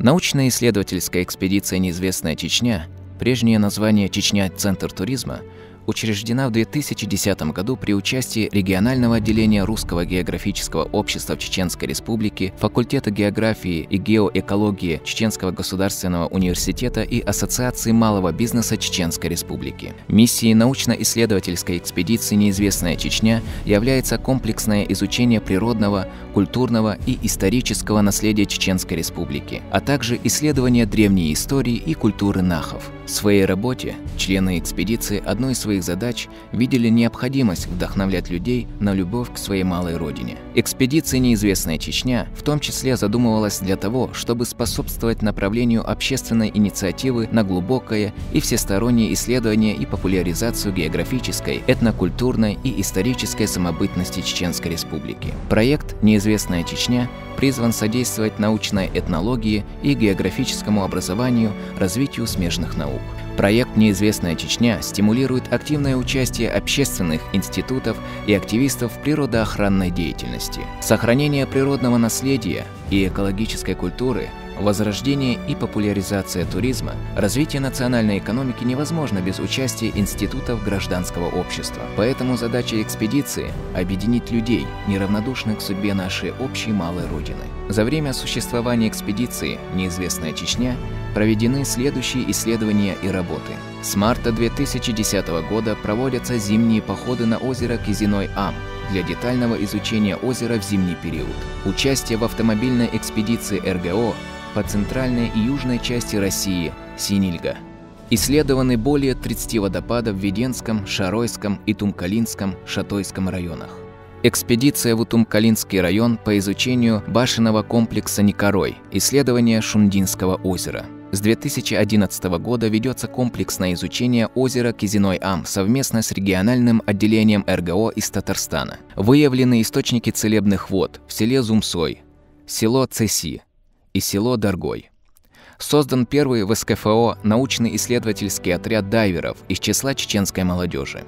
Научно-исследовательская экспедиция «Неизвестная Чечня», прежнее название «Чечня-Центр туризма», учреждена в 2010 году при участии регионального отделения Русского географического общества в Чеченской Республике, факультета географии и геоэкологии Чеченского государственного университета и Ассоциации малого бизнеса Чеченской Республики. Миссией научно-исследовательской экспедиции «Неизвестная Чечня» является комплексное изучение природного, культурного и исторического наследия Чеченской Республики, а также исследование древней истории и культуры нахов. В своей работе члены экспедиции одной из своих задач видели необходимость вдохновлять людей на любовь к своей малой родине. Экспедиция «Неизвестная Чечня» в том числе задумывалась для того, чтобы способствовать направлению общественной инициативы на глубокое и всестороннее исследование и популяризацию географической, этнокультурной и исторической самобытности Чеченской Республики. Проект «Неизвестная Чечня» призван содействовать научной этнологии и географическому образованию, развитию смежных наук. Проект «Неизвестная Чечня» стимулирует активное участие общественных институтов и активистов в природоохранной деятельности. Сохранение природного наследия и экологической культуры, возрождение и популяризация туризма, развитие национальной экономики невозможно без участия институтов гражданского общества. Поэтому задача экспедиции – объединить людей, неравнодушных к судьбе нашей общей малой родины. За время существования экспедиции «Неизвестная Чечня» проведены следующие исследования и работы. С марта 2010 года проводятся зимние походы на озеро Кизиной-Ам для детального изучения озера в зимний период. Участие в автомобильной экспедиции РГО по центральной и южной части России Синильга. Исследованы более 30 водопадов в Веденском, Шаройском и Тумкалинском, Шатойском районах. Экспедиция в Утумкалинский район по изучению башенного комплекса Никорой, исследование Шундинского озера. С 2011 года ведется комплексное изучение озера Кизиной-Ам совместно с региональным отделением РГО из Татарстана. Выявлены источники целебных вод в селе Зумсой, село Цеси и село Даргой. Создан первый в СКФО научно-исследовательский отряд дайверов из числа чеченской молодежи.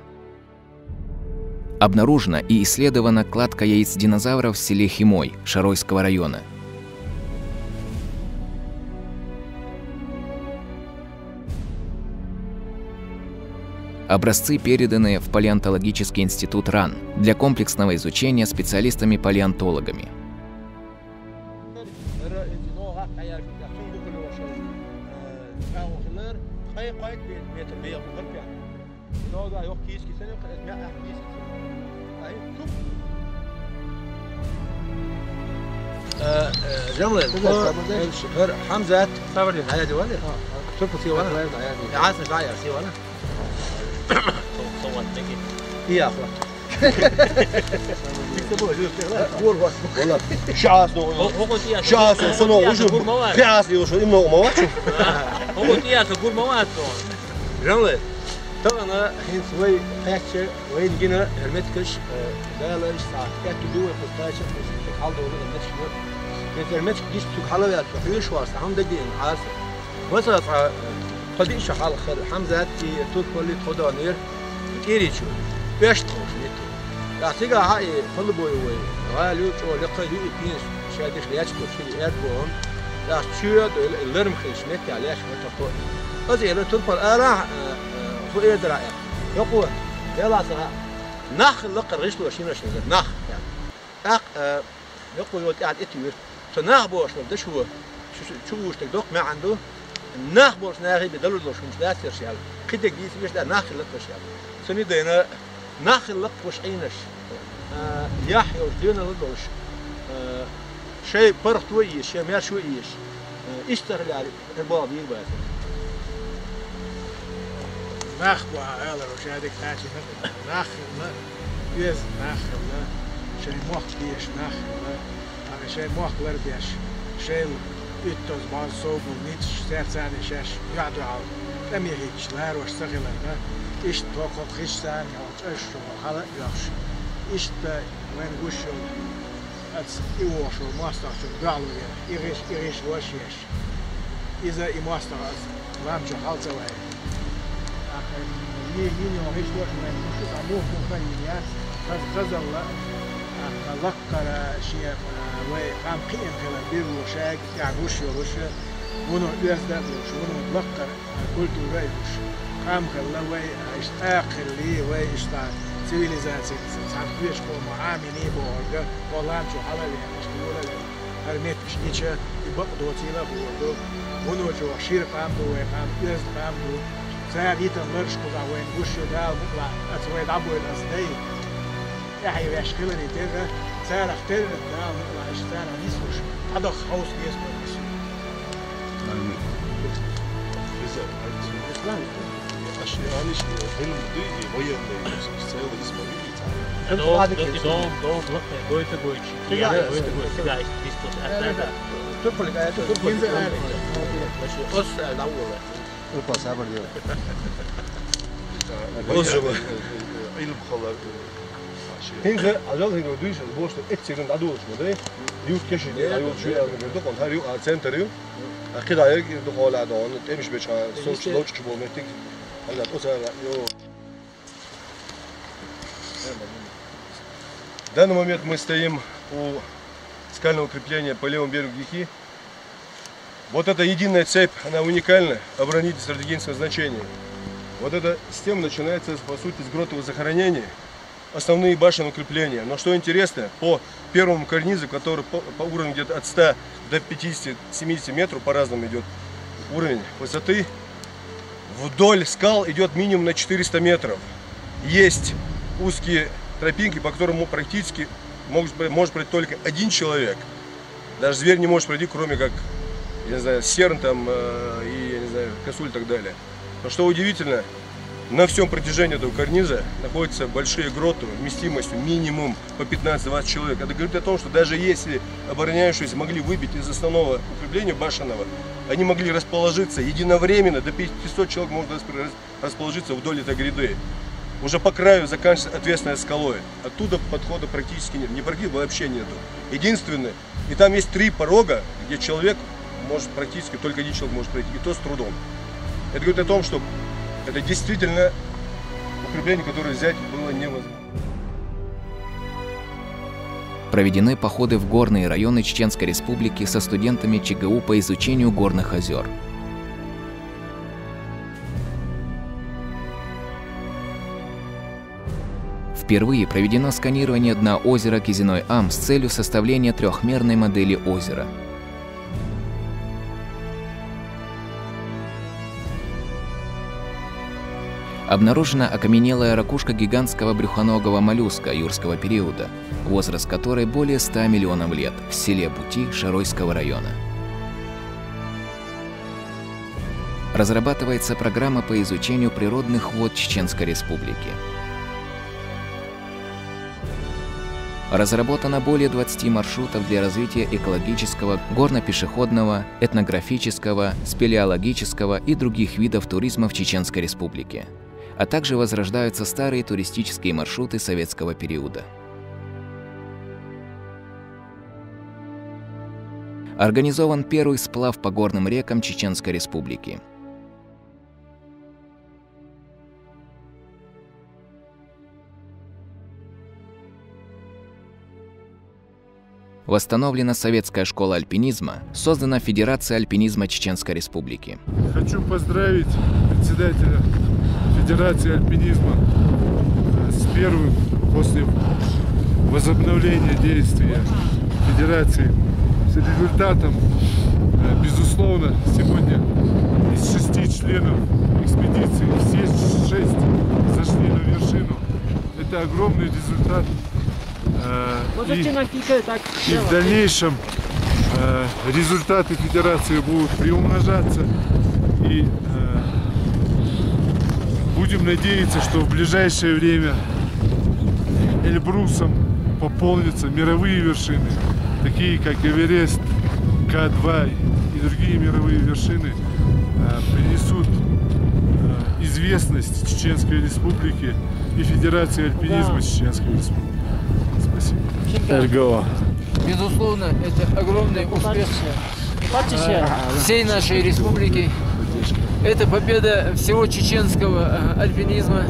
Обнаружена и исследована кладка яиц динозавров в селе Химой Шаройского района. Образцы переданы в палеонтологический институт РАН для комплексного изучения специалистами-палеонтологами. جملة حمزة على جواله شوف سيوانا عاصم بايع سيوانا صوت تجي يا اخوان والله شعاس شعاس صنو وشو في عاس يوشو إما وموات هو تيات تقول موات جملة طبعا حين سوي قاتش وين جينا المتكش دالش ساعة كاتو دوه قطاشة حال دولة المتكش كترمت جيش تحلويات وحيوش واسع هم دقين عاصم وصلت قديم شحال خير حمزة تي توك ولي تخدانير كيريشو بيش تخوش نيتو يعطيك هاي طلبوا يوي غاليو شو لقى يو بينش شادي خلياتش توشي ايربون لا تشيد اللرم خيش نتي عليش متقو ازي لو تلقى الارا فو ايدرا يقول يلا صراحه نخ لقى الرجل وشين نخ يعني يقول وقت قاعد اتير فنخ بوش ده شو وش تدق ما عنده نخ بوش ناخي بدلو لو شو مش لا ترشال كده جيس مش ده نخ لك وشال سني دينا نخ لك وش عينش يحيى ودينا لدوش شيء برخ تويش شيء ما شو ايش اشتغل على الباب يبقى نخ بقى يلا لو شادك تاجي نخ يز نخ شيء موخ بيش نخ شيء موخ لرديش شيء يتوز بعض صوب ونيتش سير ثاني شاش يعدو على لم يهيش لهر وش سغلا إيش توقف خيش ثاني أو تشرو خلا يخش إيش وين وشو أتس يوشو ماستر شو دعلو يغيش وشيش إذا يماستر لام شو حالته وين آخر يجيني وهيش وش وين مش عموه مفينيات غزل ذكر شيء وقام قيم كلا بيرو شاك يعوش يروش ونو يزدادوش ونو لقر كلتورة يوش قام خلا وي آخر لي وي إشتاع سيفيليزاتي ساعات فيش قوم عاميني بورجا والله شو حلا لي مش تقول لي هرميت مش نيشة يبقى تيلا بوردو ونو جو شير قام دو قام يز قام دو ساعديت المرش كذا وين وش دال مطلع أسوي دعبو الأصدي يحيى بيشكلني ترى سارة ترى دال مطلع إشتاع نيسوش هذا خوص يسمع بس أشياء فيلم دي ويا السيارة اسمها Hinge, also hinge dus, de borst echt een adoos, maar hè. Die hoeft kiezen, die hoeft شوية من دوك on هاريو سنتريو. كده هيك دخول على دون، تمشي بيش صوت لوتش كبو متك. هلا أسرع يو. В данный момент мы стоим у скального укрепления по левому берегу реки. Вот эта единая цепь, она уникальна, оборонительная стратегического значения. Вот эта система начинается, по сути, с гротового захоронения, основные башенные укрепления. Но что интересно, по первому карнизу, который по уровню где-то от 100 до 50-70 метров, по-разному идет уровень высоты, вдоль скал идет минимум на 400 метров. Есть узкие тропинки, по которым практически может пройти только один человек. Даже зверь не может пройти, кроме как, я не знаю, серн там и, я не знаю, косуль и так далее. Но что удивительно, на всем протяжении этого карниза находятся большие гроты вместимостью минимум по 15-20 человек. Это говорит о том, что даже если обороняющиеся могли выбить из основного укрепления башенного, они могли расположиться единовременно, до 500 человек могут расположиться вдоль этой гряды. Уже по краю заканчивается ответственной скалой. Оттуда подхода практически нет, не практически вообще нету. Единственное, и там есть 3 порога, где человек может практически, только один человек может пройти, и то с трудом. Это говорит о том, что это действительно укрепление, которое взять было невозможно. Проведены походы в горные районы Чеченской Республики со студентами ЧГУ по изучению горных озер. Впервые проведено сканирование дна озера Кизиной-Ам с целью составления трехмерной модели озера. Обнаружена окаменелая ракушка гигантского брюхоногого моллюска юрского периода, возраст которой более 100 миллионов лет, в селе Бути Шаройского района. Разрабатывается программа по изучению природных вод Чеченской Республики. Разработано более 20 маршрутов для развития экологического, горно-пешеходного, этнографического, спелеологического и других видов туризма в Чеченской Республике, а также возрождаются старые туристические маршруты советского периода. Организован первый сплав по горным рекам Чеченской Республики. Восстановлена советская школа альпинизма, создана Федерация альпинизма Чеченской Республики. Хочу поздравить председателя Федерации альпинизма с первым после возобновления действия Федерации с результатом. Безусловно, сегодня из 6 членов экспедиции все 6 зашли на вершину. Это огромный результат. И в дальнейшем результаты федерации будут приумножаться, и будем надеяться, что в ближайшее время Эльбрусом пополнятся мировые вершины, такие как Эверест, К2 и другие мировые вершины, принесут известность Чеченской Республике и Федерации альпинизма Чеченской Республики. Спасибо. Безусловно, это огромный успех всей нашей республики. Это победа всего чеченского альпинизма.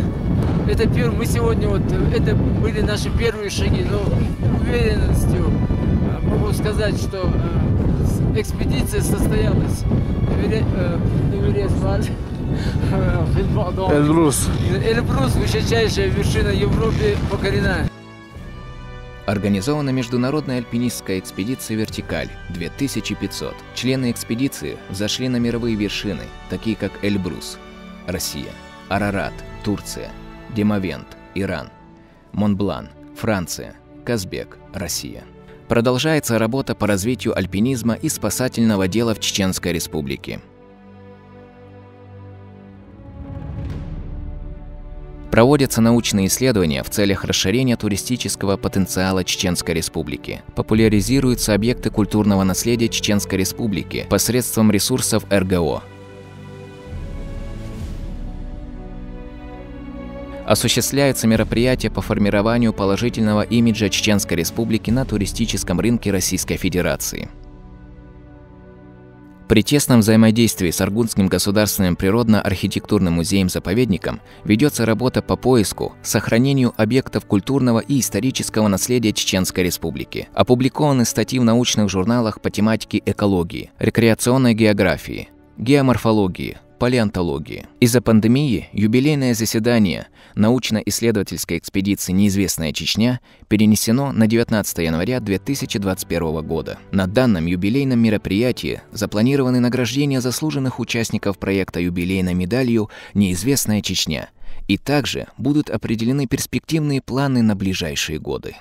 Это мы сегодня это были наши первые шаги, но уверенностью могу сказать, что экспедиция состоялась. Эльбрус. Эльбрус, высочайшая вершина Европы, покорена. Организована международная альпинистская экспедиция «Вертикаль-2500». Члены экспедиции взошли на мировые вершины, такие как Эльбрус, Россия, Арарат, Турция, Демавент, Иран, Монблан, Франция, Казбек, Россия. Продолжается работа по развитию альпинизма и спасательного дела в Чеченской Республике. Проводятся научные исследования в целях расширения туристического потенциала Чеченской Республики. Популяризируются объекты культурного наследия Чеченской Республики посредством ресурсов РГО. Осуществляются мероприятия по формированию положительного имиджа Чеченской Республики на туристическом рынке Российской Федерации. При тесном взаимодействии с Аргунским государственным природно-архитектурным музеем-заповедником ведется работа по поиску, сохранению объектов культурного и исторического наследия Чеченской Республики. Опубликованы статьи в научных журналах по тематике экологии, рекреационной географии, геоморфологии, палеонтологии. Из-за пандемии юбилейное заседание научно-исследовательской экспедиции «Неизвестная Чечня» перенесено на 19 января 2021 года. На данном юбилейном мероприятии запланированы награждения заслуженных участников проекта юбилейной медалью «Неизвестная Чечня», и также будут определены перспективные планы на ближайшие годы.